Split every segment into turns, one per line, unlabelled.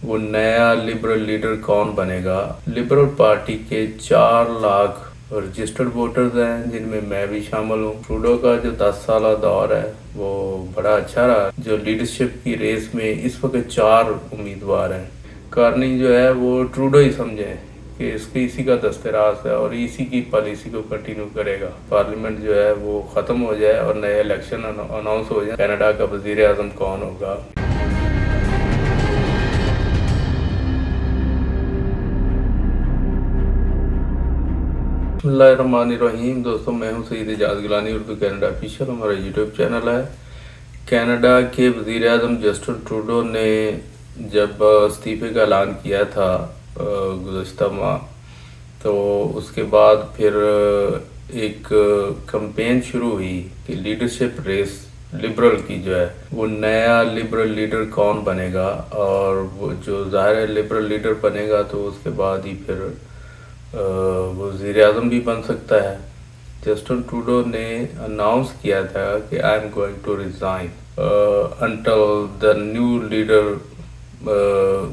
वो नया liberal leader कौन बनेगा। लिबरल पार्टी के 4 लाख रजिस्टर्ड वोटर्स हैं जिनमें मैं भी शामिल हूँ। ट्रूडो का जो 10 साल दौर है वो बड़ा अच्छा रहा। जो लीडरशिप की रेस में इस वक्त 4 उम्मीदवार हैं। कार्नी जो है वो ट्रूडो ही समझे कि इसकी इसी का दस्तराज है और इसी की पॉलिसी को कंटिन्यू करेगा। पार्लियामेंट जो है वो ख़त्म हो जाए और नए इलेक्शन अनाउंस हो जाए, कनाडा का वज़ीर आज़म कौन होगा। बिस्मिल्लाहिर्रहमानिर्रहीम। दोस्तों, मैं हूं सईद एजाज गिलानी, उर्दू कनाडा ऑफिशियल हमारा यूट्यूब चैनल है। कनाडा के वज़ीर आज़म जस्टिन ट्रूडो ने जब इस्तीफ़े का ऐलान किया था गुज़श्ता माह, तो उसके बाद फिर एक कैंपेन शुरू हुई कि लीडरशिप रेस लिबरल की जो है वो नया लिबरल लीडर कौन बनेगा। और वो जो ज़ाहिर है लिबरल लीडर बनेगा तो उसके बाद ही फिर वो वज़ीर आज़म भी बन सकता है। जस्टिन ट्रूडो ने अनाउंस किया था कि I am going to resign until the new leader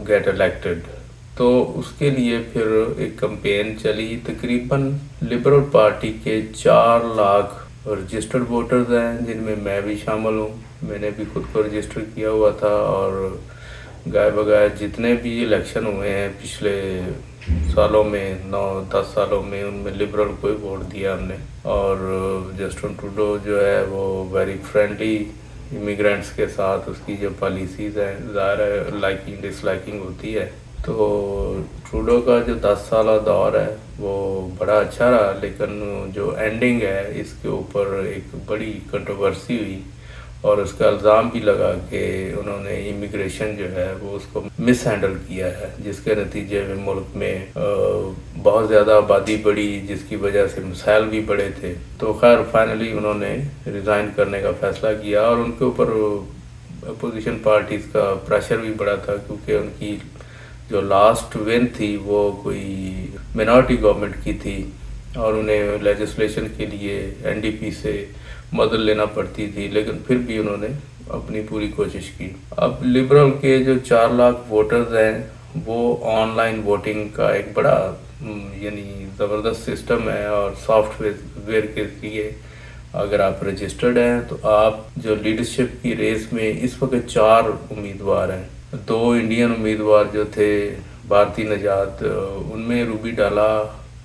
get elected. तो उसके लिए फिर एक कैंपेन चली। तकरीबन लिबरल पार्टी के 4 लाख रजिस्टर्ड वोटर्स हैं जिनमें मैं भी शामिल हूँ। मैंने भी खुद को रजिस्टर किया हुआ था और गाय बगाए जितने भी इलेक्शन हुए हैं पिछले सालों में, 9-10 सालों में, उनमें लिबरल को ही वोट दिया हमने। और जस्टिन ट्रूडो जो है वो वेरी फ्रेंडली इमिग्रेंट्स के साथ, उसकी जो पॉलिसीज़ हैं ज़ाहिर है लाइकिंग डिसलाइकिंग होती है। तो ट्रूडो का जो 10 साल दौर है वो बड़ा अच्छा रहा, लेकिन जो एंडिंग है इसके ऊपर एक बड़ी कंट्रोवर्सी हुई और उसका इल्ज़ाम भी लगा कि उन्होंने इमिग्रेशन जो है वो उसको मिस हैंडल किया है, जिसके नतीजे में मुल्क में बहुत ज़्यादा आबादी बढ़ी, जिसकी वजह से मसाइल भी बड़े थे। तो खैर फाइनली उन्होंने रिज़ाइन करने का फ़ैसला किया और उनके ऊपर अपोजिशन पार्टीज़ का प्रेशर भी बड़ा था, क्योंकि उनकी जो लास्ट विन थी वो कोई मिनॉरिटी गवर्नमेंट की थी और उन्हें लेजिस्लेशन के लिए एनडीपी से मदद लेना पड़ती थी, लेकिन फिर भी उन्होंने अपनी पूरी कोशिश की। अब लिबरल के जो 4 लाख वोटर्स हैं वो ऑनलाइन वोटिंग का एक बड़ा यानी ज़बरदस्त सिस्टम है और सॉफ्टवेयर के लिए अगर आप रजिस्टर्ड हैं तो आप जो लीडरशिप की रेस में इस वक्त 4 उम्मीदवार हैं। 2 इंडियन उम्मीदवार जो थे, भारतीय नजात, उनमें रूबी डाला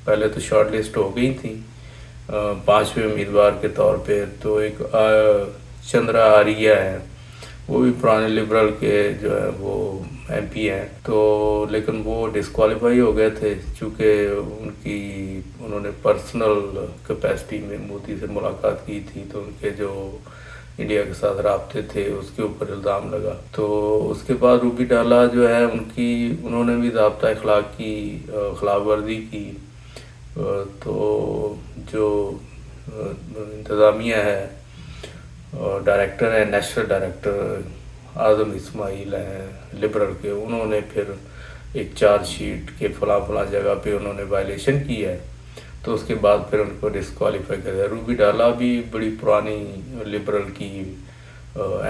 पहले तो शॉर्ट लिस्ट हो गई थी 5वें उम्मीदवार के तौर पे। तो एक चंद्रा आर्या है, वो भी पुराने लिबरल के जो है वो एमपी हैं, तो लेकिन वो डिस्क्वालीफाई हो गए थे चूँकि उन्होंने पर्सनल कैपेसिटी में मोदी से मुलाकात की थी, तो उनके जो इंडिया के साथ राब्ते थे उसके ऊपर इल्ज़ाम लगा। तो उसके बाद रूबी डाला जो है उन्होंने भी ज़ाब्ता अखलाक की खिलाफ वर्जी की। तो जो इंतज़ामिया है और डायरेक्टर है, नेशनल डायरेक्टर आज़म इस्माइल हैं लिबरल के, उन्होंने फिर एक चार्जशीट के फला जगह पे उन्होंने वायलेशन की है, तो उसके बाद फिर उनको डिस्क्वालीफाई कर दिया। रूबी डाला भी बड़ी पुरानी लिबरल की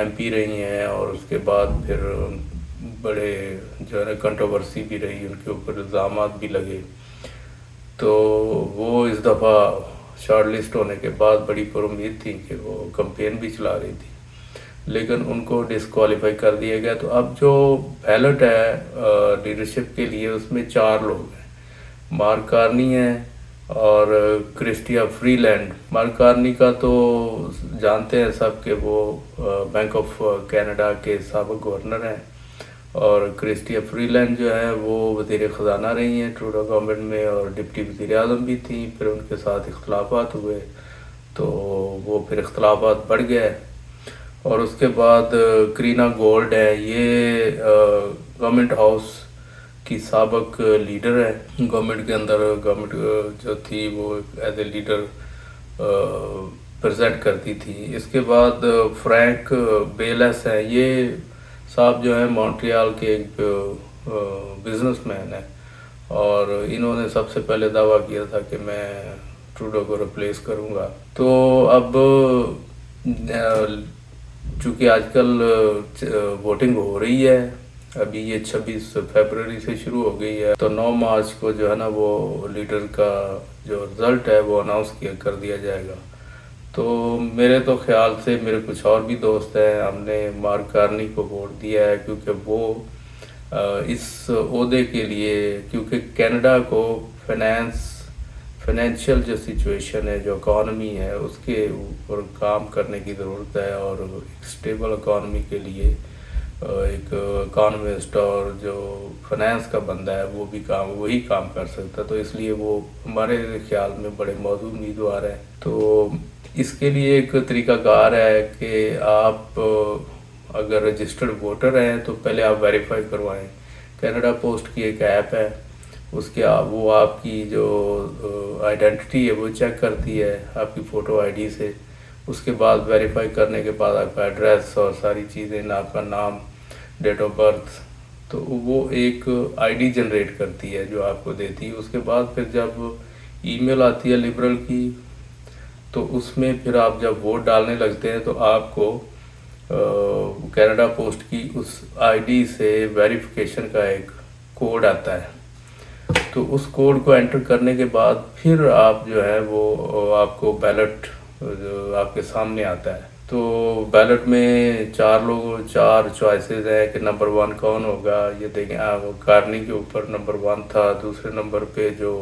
एमपी रही हैं और उसके बाद फिर बड़े जो है ना कंट्रोवर्सी भी रही, उनके ऊपर इल्ज़ाम भी लगे। तो वो इस दफ़ा शॉर्ट लिस्ट होने के बाद बड़ी पुरुम्मीद थी कि वो कैंपेन भी चला रही थी, लेकिन उनको डिस्क्वालीफाई कर दिया गया। तो अब जो बैलेट है लीडरशिप के लिए उसमें 4 लोग हैं। मार्क कार्नी है और क्रिस्टिया फ्रीलैंड। मार्क कार्नी का तो जानते हैं सब कि वो बैंक ऑफ कनाडा के साबिक गवर्नर हैं और क्रिस्टिया फ्रीलैंड जो है वो वज़ीर ख़जाना रही हैं ट्रूडो गवर्नमेंट में और डिप्टी वज़ीर आज़म भी थी। फिर उनके साथ इख्तलाफात हुए तो वो फिर इख्तलाफात बढ़ गए और उसके बाद करीना गोल्ड है, ये गवर्नमेंट हाउस की साबिक लीडर है। गवर्नमेंट के अंदर गवर्नमेंट जो थी वो एज ए लीडर प्रेजेंट करती थी। इसके बाद फ्रैंक बेलेस है, ये साहब जो है मॉन्ट्रियल के एक बिजनेसमैन है और इन्होंने सबसे पहले दावा किया था कि मैं ट्रूडो को रिप्लेस करूंगा। तो अब चूँकि आजकल वोटिंग हो रही है अभी ये 26 फरवरी से शुरू हो गई है, तो 9 मार्च को जो है ना वो लीडर का जो रिज़ल्ट है वो अनाउंस कर दिया जाएगा। तो मेरे तो ख्याल से मेरे कुछ और भी दोस्त हैं, हमने मार्क कार्नी को वोट दिया है क्योंकि वो इस ओहदे के लिए, क्योंकि कनाडा को फाइनेंशियल जो सिचुएशन है, जो इकॉनमी है, उसके ऊपर काम करने की ज़रूरत है, और एक स्टेबल इकॉनमी के लिए एक इकॉनमिस्ट और जो फाइनेंस का बंदा है वो भी वही काम कर सकता है। तो इसलिए वो हमारे ख्याल में बड़े मौजूद उम्मीदवार हैं। तो इसके लिए एक तरीकाकार है कि आप अगर रजिस्टर्ड वोटर हैं तो पहले आप वेरीफाई करवाएं। कनाडा पोस्ट की एक ऐप है, उसके वो आपकी जो आइडेंटिटी है वो चेक करती है आपकी फ़ोटो आईडी से। उसके बाद वेरीफाई करने के बाद आपका एड्रेस और सारी चीज़ें, आपका नाम, डेट ऑफ बर्थ, तो वो एक आईडी जनरेट करती है जो आपको देती है। उसके बाद फिर जब ईमेल आती है लिबरल की, तो उसमें फिर आप जब वोट डालने लगते हैं तो आपको कनाडा पोस्ट की उस आईडी से वेरिफिकेशन का एक कोड आता है। तो उस कोड को एंटर करने के बाद फिर आप जो है वो आपको बैलेट जो आपके सामने आता है। तो बैलेट में चार चॉइसेस हैं कि नंबर 1 कौन होगा। ये देखें, आप कार्नी के ऊपर नंबर 1 था, दूसरे नंबर पे जो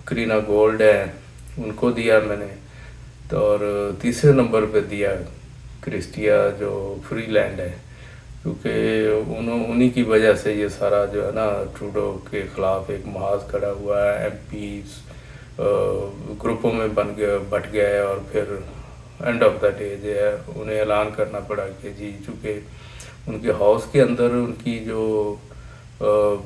करीना गोल्ड है उनको दिया मैंने, तो और तीसरे नंबर पे दिया क्रिस्टिया जो फ्रीलैंड है, क्योंकि उन्हीं की वजह से ये सारा जो है ना ट्रूडो के ख़िलाफ़ एक महाज खड़ा हुआ है। एमपीज़ ग्रुपों में बट गए और फिर एंड ऑफ द डे जो है उन्हें ऐलान करना पड़ा कि जी, चूँकि उनके हाउस के अंदर उनकी जो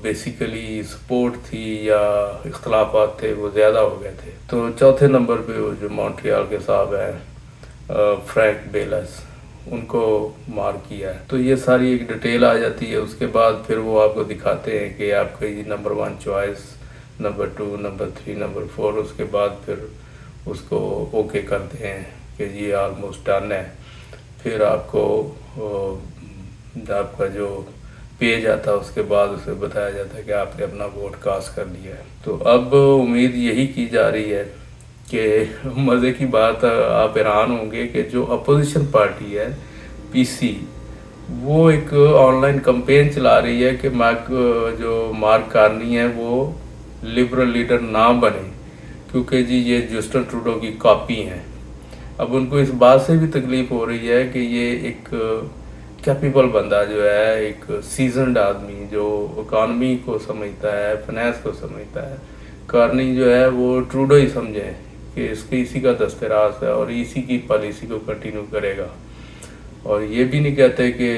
बेसिकली सपोर्ट थी या इख्तलाफात थे वो ज़्यादा हो गए थे। तो चौथे नंबर पे वो जो मॉन्ट्रियल के साहब हैं फ्रैंक बेलस, उनको मार्क किया है। तो ये सारी एक डिटेल आ जाती है। उसके बाद फिर वो आपको दिखाते हैं कि आपका ये number 1 choice, number 2, number 3, number 4, उसके बाद फिर उसको ओके करते हैं कि ये ऑलमोस्ट डन है। फिर आपको आपका जो पेज आता है उसके बाद उसे बताया जाता है कि आपने अपना वोट कास्ट कर लिया है। तो अब उम्मीद यही की जा रही है कि मज़े की बात, आप हैरान होंगे कि जो अपोजिशन पार्टी है पीसी, वो एक ऑनलाइन कैंपेन चला रही है कि जो मार्क कार्नी है वो लिबरल लीडर ना बने, क्योंकि जी ये जस्टिन ट्रूडो की कॉपी हैं। अब उनको इस बात से भी तकलीफ़ हो रही है कि ये एक कैपेबल बंदा जो है, एक सीजनड आदमी जो इकॉनमी को समझता है, फाइनेंस को समझता है, कार्नी जो है वो ट्रूडो ही समझे कि इसके इसी का दस्तराज है और इसी की पॉलिसी को कंटिन्यू करेगा। और ये भी नहीं कहते कि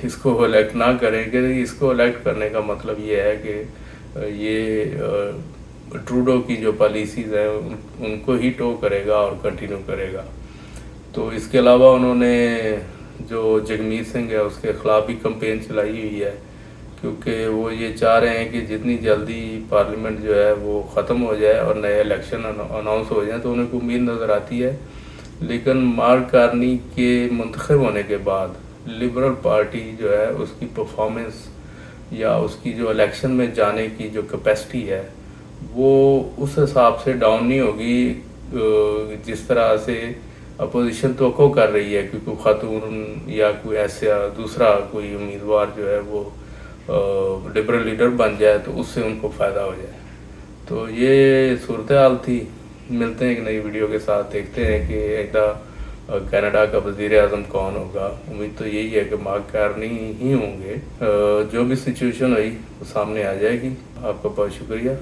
इसको इलेक्ट ना करें, कि इसको इलेक्ट करने का मतलब ये है कि ये ट्रूडो की जो पॉलिसीज़ हैं उनको ही टो करेगा और कंटिन्यू करेगा। तो इसके अलावा उन्होंने जो जगमीत सिंह है उसके ख़िलाफ़ भी कैंपेन चलाई हुई है, क्योंकि वो ये चाह रहे हैं कि जितनी जल्दी पार्लियामेंट जो है वो ख़त्म हो जाए और नए इलेक्शन अनाउंस हो जाए। तो उन्हें उम्मीद नज़र आती है, लेकिन मार्क कार्नी के मुंतखब होने के बाद लिबरल पार्टी जो है उसकी परफॉर्मेंस या उसकी जो इलेक्शन में जाने की जो कैपेसिटी है वो उस हिसाब से डाउन नहीं होगी जिस तरह से अपोजिशन तो कर रही है, क्योंकि खातून या कोई ऐसा दूसरा कोई उम्मीदवार जो है वो लिबरल लीडर बन जाए तो उससे उनको फ़ायदा हो जाए। तो ये सूरत हाल थी। मिलते हैं एक नई वीडियो के साथ, देखते हैं कि ऐसा कनाडा का वज़ीर आज़म कौन होगा। उम्मीद तो यही है कि मार्क कार्नी ही होंगे। जो भी सिचुएशन हुई वो सामने आ जाएगी। आपका बहुत शुक्रिया।